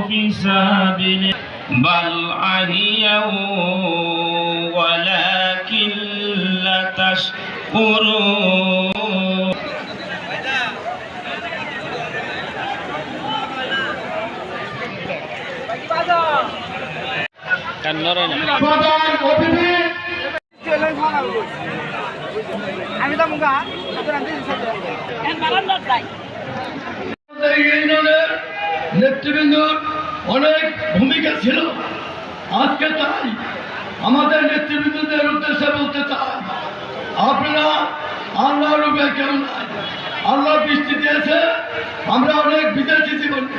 في سبيله بل عهيوا ولكن لا تشكرون আমি তো মুগা নেতৃবৃন্দর অনেক ভূমিকা ছিল। আজকে তাই আমাদের নেতৃবৃন্দদের উদ্দেশ্যে বলতে চাই, আপনারা আল্লাহর রূপে কেউ নাই। আল্লাহ বৃষ্টি দিয়েছে, আমরা অনেক বিজেছি জীবনে।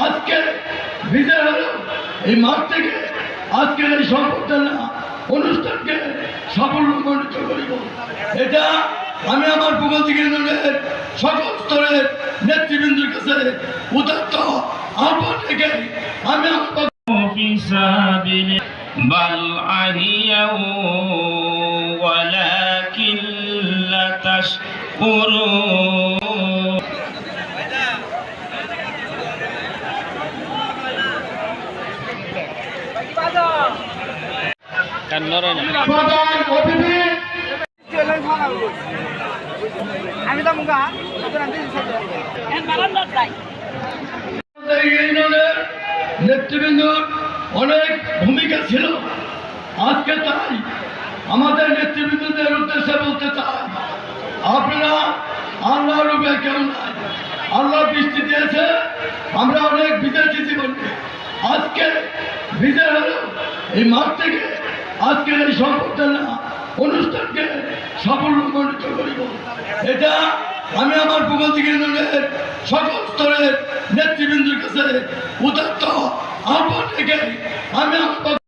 আজকে বিজয় হলো এই মাঠ থেকে আজকের এই সম্বর্ধনা অনুষ্ঠানকে সাফল্যমণ্ডিত করিব। এটা আমি আমার ভূগোলিক ইউনিয়নের সকল স্তরের নেতৃবৃন্দের কাছে উদাত্ত আহ্বান থেকে আমি আমার في سبيله بل عهيوا ولكن لا تشكرون আমি তো মুগা ইউনিয়নের নেতৃবৃন্দর অনেক ভূমিকা ছিল। আজকে তাই আমাদের নেতৃবৃন্দদের উদ্দেশ্যে বলতে চাই, আপনারা আল্লাহর রূপে কেউ নাই। আল্লাহ বৃষ্টি দিয়েছে, আমরা অনেক বিজেছি জীবনে। আজকে বিজয় হলো এই মাঠ থেকে আজকের এই সম্বর্ধনা অনুষ্ঠানকে সাফল্যমণ্ডিত করিব। এটা আমি আমার ভূগোলিক ইউনিয়নের সকল স্তরের নেতৃবৃন্দের কাছে উদাত্ত আহ্বান থেকে আমি আমার